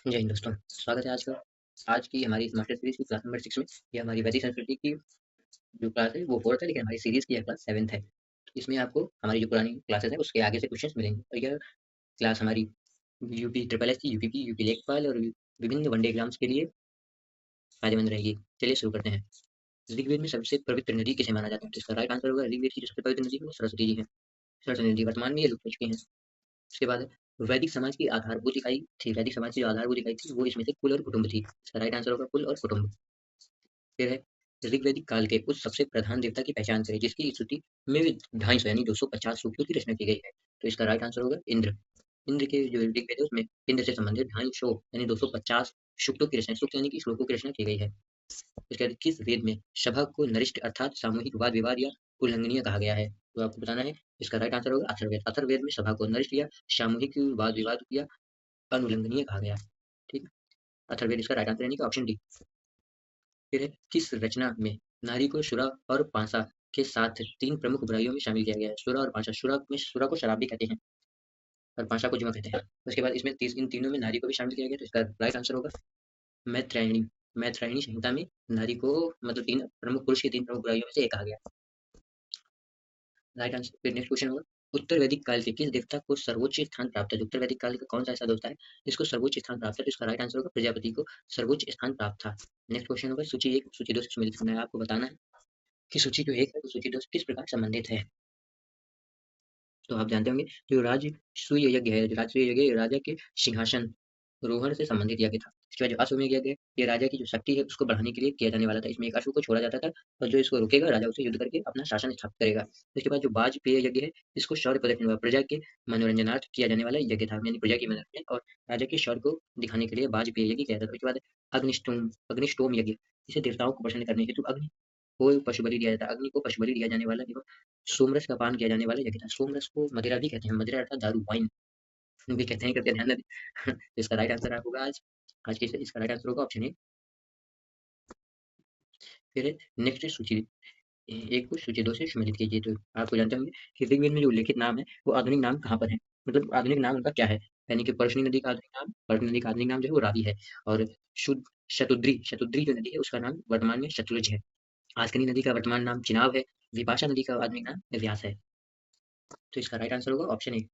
जय हिंद दोस्तों, स्वागत है आज की हमारी इस मास्टर सीरीज की क्लास नंबर 6 में। ये हमारी वैदिक संस्कृति की जो क्लास है वो 4th है, लेकिन हमारी सीरीज की यह क्लास 7th है। इसमें आपको हमारी जो पुरानी क्लासेस है उसके आगे से क्वेश्चंस मिलेंगे और यह क्लास हमारी यूपी ट्रिपल एस की, यूपीपी, यूपी लेखपाल और विभिन्न वनडे एग्जाम्स के लिए फायदेमंद रहेगी। चलिए शुरू करते हैं। ऋग्वेद में सबसे पवित्र नदी किसे माना जाता है? तो इसका राइट आंसर होगा ऋग्वेद की जो सबसे पवित्र नदी है वो सरस्वती जी है। सरस्वती नदी वर्तमान में ये लुप्त हो चुकी है। उसके बाद वैदिक समाज की आधारभूत इकाई थी। वैदिक समाज की जो आधारभूत इकाई थी वो इसमें से कुल और कुटुंब थी। इसका राइट आंसर होगा कुल और कुटुंब। फिर है ऋग्वैदिक काल के उस सबसे प्रधान देवता की पहचान करें जिसकी स्तुति में 250 यानी 250 सूक्तों की रचना की गई है। तो इसका राइट आंसर होगा इंद्र। इंद्र के जो ऋग्वेद है उसमें इंद्र से संबंधित 250 यानी 250 सूक्तों की रचना, सूक्त यानी कि श्लोकों की रचना की गई है। इसके बाद किस वेद में सभा को नरिष्ठ अर्थात सामूहिक वाद विवाद या उल्लंघनीय कहा गया है? तो आपको बताना है। इसका राइट आंसर होगा अथर्ववेद। अथर्ववेद में सभा को नरिष्ठ या सामूहिक वाद विवाद या अनुल्लंघनीय कहा गया। ठीक है, अथर्ववेद इसका राइट आंसर यानी कि ऑप्शन डी। फिर है किस रचना में नारी को शुरा और पांसा के साथ तीन प्रमुख बुराइयों में शामिल किया गया है? शुरा और पांसा, शुरा को शराब भी कहते हैं और पांसा को जुआ कहते हैं। उसके बाद इसमें इन तीनों में नारी को भी शामिल किया गया, तो इसका राइट आंसर होगा मैत्रेयणी। मैत्रेयणी संहिता में नारी को मतलब तीन प्रमुख, पुरुष की तीन प्रमुख बुराइयों में से एक कहा गया। Right answer. फिर नेक्स्ट क्वेश्चन होगा उत्तर वैदिक काल के किस देवता को सर्वोच्च स्थान प्राप्त है? उत्तर वैदिक काल का कौन सा ऐसा देवता है जिसको सर्वोच्च स्थान प्राप्त है? तो इसका राइट आंसर होगा प्रजापति को सर्वोच्च स्थान प्राप्त था। नेक्स्ट क्वेश्चन होगा सूची एक सूची दो से सम्मिलित करना है। आपको बताना है कि सूची जो एक है वो सूची दो से किस प्रकार संबंधित है। तो आप जानते होंगे जो राजसूय यज्ञ है, राजसूय यज्ञ राजा के सिंहासन रोहण से संबंधित यज्ञ था। इसके बाद जो अश्वमेध यज्ञ है ये राजा की जो शक्ति है उसको बढ़ाने के लिए किया जाने वाला था। इसमें एक अश्व को छोड़ा जाता था और जो इसको रोकेगा राजा उसे युद्ध करके अपना शासन स्थापित करेगा। इसके बाद जो वाजपेय यज्ञ है इसको शौर्य प्रदर्शन व प्रजा के मनोरंजनार्थ किया जाने वाला यज्ञ था, यानी प्रजा की मनोरंजन और राजा के शौर्य को दिखाने के लिए वाजपेय यज्ञ किया जाता था। उसके बाद अग्निष्टोम यज्ञ, इसे देवताओं को प्रसन्न करने हेतु अग्नि को पशु बलि दिया जाता है। अग्नि को पशु बलि दिया जाने वाला एवं सोमरस का पान किया जाने वाला यज्ञ था। सोमरस को मदिरा भी कहते हैं, मदिरा अर्थात दारू, वाइन भी कहते हैं, करके ध्यान दें। इसका राइट आंसर होगा आज के इसका राइट आंसर होगा ऑप्शन ए। फिर नेक्स्ट सूची एक को सूची दो से सम्मिलित कीजिए। तो आपको जानते होंगे कि ऋग्वेद में जो उल्लेखित नाम है वो आधुनिक नाम कहाँ पर है, मतलब आधुनिक नाम उनका क्या है? यानी कि पर्शनी नदी का आधुनिक नाम, पर्शनी नदी का आधुनिक नाम जो है वो रावी है और शुद्ध शतुद्री, शतुद्री जो नदी है उसका नाम वर्तमान में शतलुज है। आस्कनी नदी का वर्तमान नाम चिनाब है। विपाशा नदी का आधुनिक नाम व्यास है। तो इसका राइट आंसर होगा ऑप्शन ए।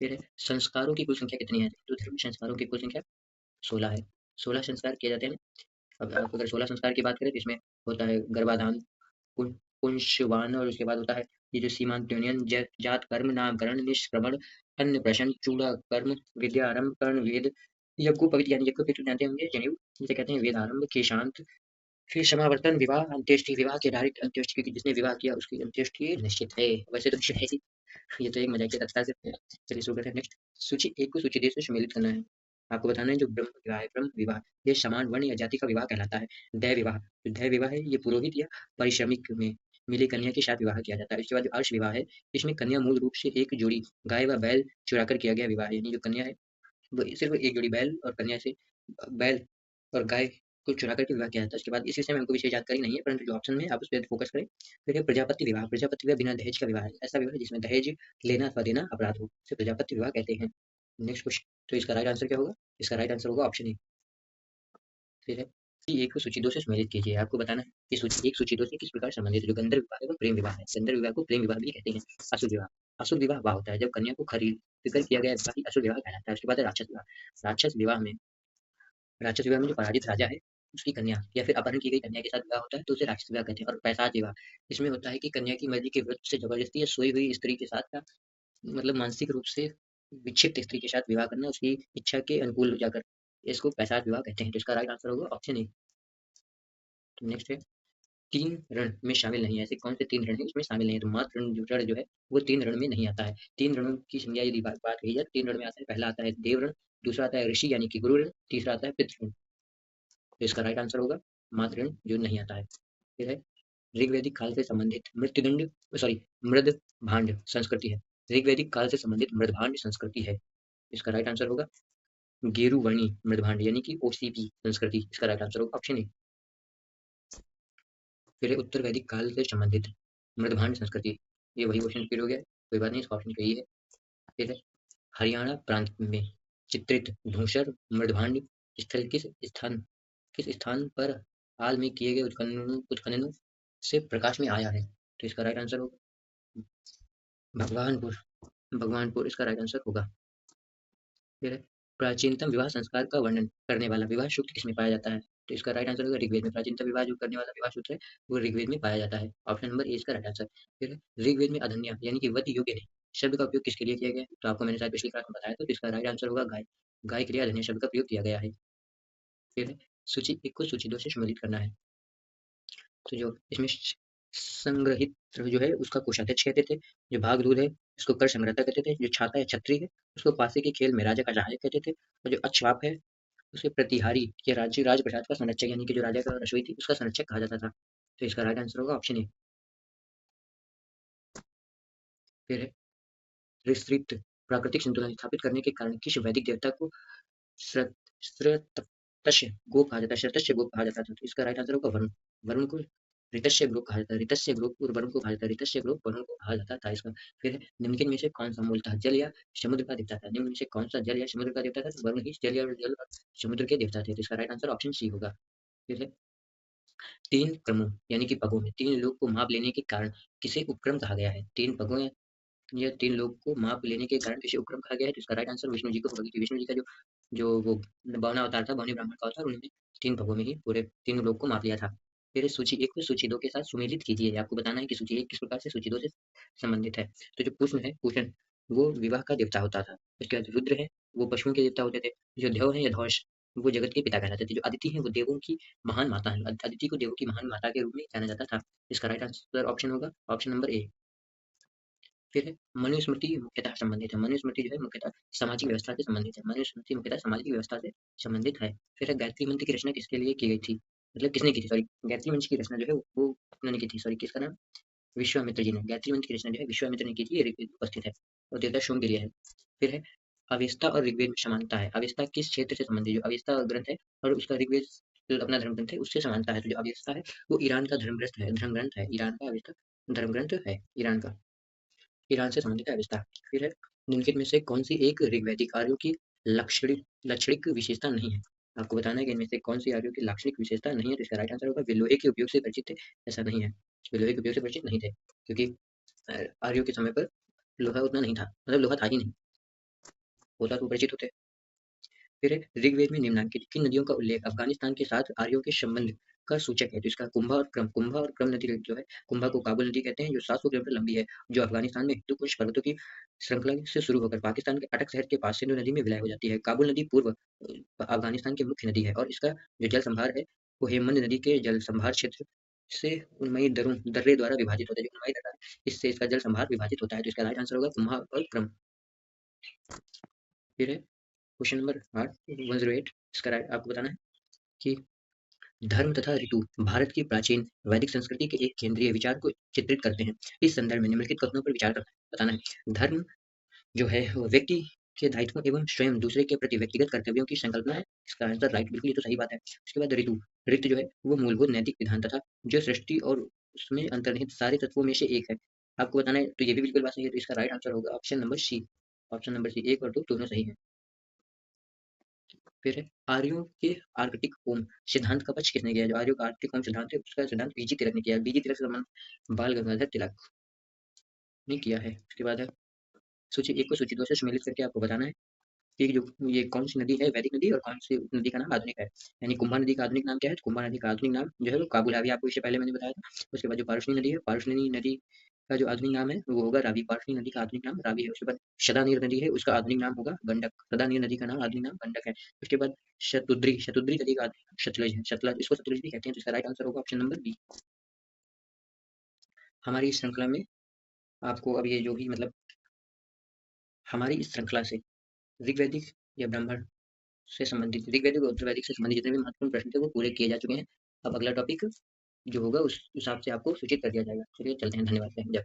फिर संस्कारों की कुल संख्या कितनी है? हिंदू धर्म में संस्कारों की कुल संख्या 16 है। 16 संस्कार किए जाते हैं। अब आप अगर 16 संस्कार की बात करें तो इसमें होता है गर्भाधान, पुंस्यवान और उसके बाद होता है ये जो सीमांतोनियन, जात कर्म, नामकरण, निष्क्रमण, अन्नप्राशन, चूड़ा कर्म, विद्या आरंभ, कर्ण, वेद, यज्ञोपवीत यानी यज्ञोपवीत तो जानते होंगे, जनेऊ जिसे कहते हैं, वेद आरंभ, केशांत, फिर समावर्तन, विवाह, अंत्येष्टि। विवाह के आधारित अंत्येष्टि, क्योंकि जिसने विवाह किया उसकी अंत्येष्टि निश्चित है। वैसे तो निश्चित है ही, ये तो एक मजाकिया तथ्य है। चलिए शुरू करते हैं। नेक्स्ट सूची एक को सूची दो से सम्मिलित करना है। आपको बताना है जो ब्रह्म विवाह है, ब्रह्म विवाह ये समान वर्ण या जाति का विवाह कहलाता है। दैव विवाह, जो दैव विवाह है ये पुरोहित या परिश्रमिक में मिली कन्या के साथ विवाह किया जाता है। इसके बाद जो अर्श विवाह है इसमें कन्या मूल रूप से एक जोड़ी गाय व बैल चुराकर किया गया विवाह है, यानी जो कन्या है वो सिर्फ एक जोड़ी बैल और कन्या से, बैल और गाय को चुरा करके विवाह किया जाता है। उसके बाद इस विषय में हमको विशेष जानकारी नहीं है, परंतु जो ऑप्शन में है आप उस पर फोकस करें। फिर है प्रजापति विवाह। प्रजापति विवाह बिना दहेज का विवाह है, ऐसा विवाह जिसमें दहेज लेना अथवा देना अपराध हो उसे प्रजापति विवाह कहते हैं। नेक्स्ट क्वेश्चन, तो इसका राइट आंसर क्या होगा? इसका राइट आंसर होगा ऑप्शन ए। फिर है कि एक को सूची दो से सम्मिलित कीजिए। आपको बताना है कि सूची एक सूची दो से किस प्रकार संबंधित है। जो गंधर्व विवाह एवं प्रेम विवाह है, गंधर्व विवाह को प्रेम विवाह भी कहते हैं। असुर विवाह, असुर विवाह वह होता है जब कन्या को खरीद कर किया गया विवाह ही असुर विवाह कहलाता है। उसके बाद है राक्षस विवाह। राक्षस विवाह में जो पराजित राजा है उसकी कन्या या फिर अपहरण की गई कन्या के साथ विवाह होता है तो उसे राक्षस विवाह कहते हैं। और पैशाच विवाह, इसमें होता है कि कन्या की मर्जी के विरुद्ध से जबरदस्ती या सोई हुई स्त्री के साथ का मतलब मानसिक रूप से विक्षिप्त स्त्री के साथ विवाह करना उसकी इच्छा के अनुकूल जाकर, इसको पैशाच विवाह कहते हैं। तो इसका राइट आंसर होगा ऑप्शन ए। तो नेक्स्ट है तीन रण में शामिल नहीं है, ऐसे कौन से तीन रण है उसमें शामिल नहीं है? तो मात्र रण जो है वो तीन रण में नहीं आता है। तीन रणों की संज्ञा यदि बात कही जाए तीन रण में आता है। पहला आता है देव रण, दूसरा आता है ऋषि यानी कि गुरु रण, तीसरा आता है पितृ ऋण। तो इसका राइट आंसर होगा मात्र ऋण जो नहीं आता है। फिर है ऋग्वैदिक काल से संबंधित मृत्युदंड, सॉरी, मृद भांड संस्कृति है। ऋग्वैदिक काल से संबंधित मृदभांड संस्कृति है। इसका राइट आंसर होगा गेरुवर्णी मृदभांड यानी कि ओसीपी संस्कृति। इसका राइट आंसर होगा ऑप्शन ए। फिर है उत्तर वैदिक काल से संबंधित मृदभांड संस्कृति, ये वही क्वेश्चन रिपीट हो गया है, कोई बात नहीं, इसका ऑप्शन सही है। फिर है हरियाणा प्रांत में चित्रित धूसर मृदभांड स्थल किस स्थान पर हाल में किए गए उत्खननों से प्रकाश में आया है? तो इसका राइट आंसर होगा भगवानपुर। भगवानपुर इसका राइट आंसर होगा। फिर है, प्राचीनतम विवाह संस्कार का वर्णन करने वाला विवाह सूत्र किसमें पाया जाता है? तो इसका राइट आंसर होगा ऋग्वेद में। प्राचीनतम विवाह जो करने वाला विवाह सूत्र है वो ऋग्वेद में पाया जाता है। ऑप्शन नंबर ए इसका राइट आंसर। फिर है, ऋग्वेद में अधन्या यानी कि वध योग्य नहीं शब्द का उपयोग किसके लिए किया गया है? तो आपको मैंने शायद पिछली क्लास में बताया था, तो इसका राइट आंसर होगा गाय। गाय के लिए अधन्या शब्द का प्रयोग किया गया है। फिर है, सूची एक को सूची दो से सम्मिलित करना है। तो जो इसमें संग्रहित जो है उसका कोषाध्यक्ष कहते थे। जो भाग दूध है इसको कर संग्रहता कहते थे। जो छाता है छत्री है उसको पासे के खेल में राजा का सहायक कहते थे। और जो अक्षवाप है उसे प्रतिहारी या राज्य राजप्रसाद का संरक्षक यानी कि जो राजा का रसोई थी उसका संरक्षक कहा जाता था। तो इसका राइट आंसर होगा ऑप्शन ए। फिर है विस्तृत प्राकृतिक संतुलन स्थापित करने के कारण किस वैदिक देवता को श्रतस्य गोप कहा जाता है? श्रतस्य गोप कहा जाता था। तो इसका राइट आंसर होगा वरुण। वरुण को ऋतस्य ग्रुप कहा जाता है। ऋतस्य ग्रुप और वरुण को कहा जाता है। ऋतस्य ग्रुप वरुण को कहा जाता था इसका। फिर है, निम्नलिखित में से कौन सा मूलतः जल या समुद्र का देवता था? निम्न में से कौन सा जल या समुद्र का देवता था? तो वरुण ही जल या जल और समुद्र के देवता थे। तो इसका राइट आंसर ऑप्शन सी होगा। फिर है, तीन क्रमों यानी कि पगों में तीन लोग को माप लेने के कारण किसे उपक्रम कहा गया है? तीन पगों या तीन लोग को माप लेने के कारण किसे उपक्रम कहा गया है? तो इसका राइट आंसर विष्णु जी को होगा, क्योंकि विष्णु जी का जो जो वो बावना अवतार था, बावनी ब्राह्मण का अवतार, उन्होंने तीन पगों में ही पूरे तीनों लोग को माप लिया था। फिर सूची एक को सूची दो के साथ सुमेलित कीजिए। आपको बताना है कि सूची एक किस प्रकार से सूची दो से संबंधित है। तो जो पूषण है, पूषण वो विवाह का देवता होता था। उसके बाद रुद्र है वो पशुओं के देवता होते थे। जो ध्यव है या ध्वज वो जगत के पिता कहलाते थे। जो अदिति है वो देवों की महान माता है। अदिति को देवों की महान माता के रूप में जाना जाता था। इसका राइट आंसर ऑप्शन होगा ऑप्शन नंबर ए। फिर है मनुस्मृति मुख्यतः संबंधित है। मनुस्मृति जो है मुख्यतः सामाजिक व्यवस्था से संबंधित है। मनुस्मृति मुख्यतः सामाजिक व्यवस्था से संबंधित है। फिर है गायत्री मंत्र की रचना किसके लिए की गई थी? मतलब किसने की थी, सॉरी। गायत्री मंत्र की रचना जो है वो उन्होंने की थी, सॉरी, किसका नाम? विश्वामित्र जी ने। गायत्री मंत्र की रचना जो है विश्वामित्र ने की थी, ये ऋग्वेद में उपस्थित है और देवता सोम के लिए है। फिर है अवेस्ता और ऋग्वेद में समानता है। अवेस्ता किस क्षेत्र से संबंधित? जो अवेस्ता ग्रंथ है और उसका ऋग्वेद जो अपना धर्म ग्रंथ है उससे समानता है। तो जो अवेस्ता है वो ईरान का धर्म ग्रंथ है। ईरान का अवेस्ता धर्म ग्रंथ है, ईरान का। ईरान से संबंधित है अवेस्ता। फिर है निम्नलिखित में से कौन सी एक ऋग्वैदिक आर्यों की लक्षणिक विशेषता नहीं है? आपको बताना है कि इनमें से कौन सी आर्यों की लाक्षणिक विशेषता नहीं है। तो इसका राइट आंसर होगा वे लोहे के उपयोग से परिचित थे। ऐसा नहीं है, वे लोहे के उपयोग से परिचित नहीं थे, क्योंकि आर्यों के समय पर लोहा उतना नहीं था, मतलब लोहा था ही नहीं, होता तो परिचित होते। फिर है ऋग्वेद में निम्नलिखित किन नदियों का उल्लेख अफगानिस्तान के साथ आर्यों के संबंध का सूचक है? तो इसका कुंभा और क्रम नदी जो है, कुंभा को काबुल नदी कहते हैं जो 700 किलोमीटर लंबी है, जो अफगानिस्तान में हिंदू कुश पर्वतों की श्रृंखला से शुरू होकर पाकिस्तान के अटक शहर के पास सिंधु नदी में विलय हो जाती है। काबुल नदी पूर्व अफगानिस्तान की मुख्य नदी है और इसका जो जल संभार है वो हेमंद नदी के जल संभार क्षेत्र से उन्मई दर्रे द्वारा विभाजित होता है। जो उन्मई दर्रा है इससे इसका जल संभार विभाजित होता है। तो इसका राइट आंसर होगा कुंभा और क्रम। फिर है क्वेश्चन नंबर 8 108। इसका राइट आपको बताना है कि धर्म तथा ऋतु भारत की प्राचीन वैदिक संस्कृति के एक केंद्रीय विचार को चित्रित करते हैं। इस संदर्भ में निम्नलिखित कथनों पर विचार करना है, बताना है। धर्म जो है वो व्यक्ति के दायित्वों एवं स्वयं दूसरे के प्रति व्यक्तिगत कर्तव्यों की संकल्पना है। इसका आंसर राइट, बिल्कुल, ये तो सही बात है। उसके बाद ऋतु ऋतु जो है वो मूलभूत नैतिक विधान तथा जो सृष्टि और उसमें अंतर्निहित सारे तत्वों में से एक है। आपको बताना है, तो ये भी बिल्कुल बात सही है। तो इसका राइट आंसर होगा option number C. Option number C, एक और दो दोनों सही है। फिर है आर्यों के आर्कटिक होम सिद्धांत का पक्ष किसने किया? जो आर्यों का आर्कटिक होम सिद्धांत है उसका सिद्धांत बीजी तिलक ने किया। बीजी तिलक से संबंध बाल गंगाधर तिलक ने किया है। उसके बाद है सूची एक को सूची दो से सम्मिलित करके आपको बताना है कि जो ये कौन सी नदी है वैदिक नदी और कौन सी नदी का नाम आधुनिक है। यानी कुंभा नदी का आधुनिक नाम क्या है? तो कुंभा नदी का आधुनिक नाम जो है वो काबुल है, अभी आपको इससे पहले मैंने बताया था। उसके बाद जो पारसनी नदी है, पारसनी नदी का जो आधुनिक नाम है वो होगा रावी। पारसनी नदी का आधुनिक नाम रावी है। उसके बाद शदानीर नदी है उसका आधुनिक नाम होगा गंडक। शदानीर नदी का नाम आधुनिक नाम गंडक है। उसके बाद शतुद्री नदी का आधुनिक नाम सतलज है। सतलज, इसको सतलज भी कहते हैं। तो इसका राइट आंसर होगा ऑप्शन नंबर बी। हमारी इस श्रृंखला में आपको अब ये जो भी मतलब हमारी इस श्रृंखला से ऋग्वैदिक या ब्राह्मण से संबंधित, ऋग्वैदिक और उत्तरवैदिक से संबंधित जितने भी महत्वपूर्ण प्रश्न थे वो पूरे किए जा चुके हैं। अब अगला टॉपिक जो होगा उस हिसाब से आपको सूचित कर दिया जाएगा। चलिए चलते हैं, धन्यवाद। जय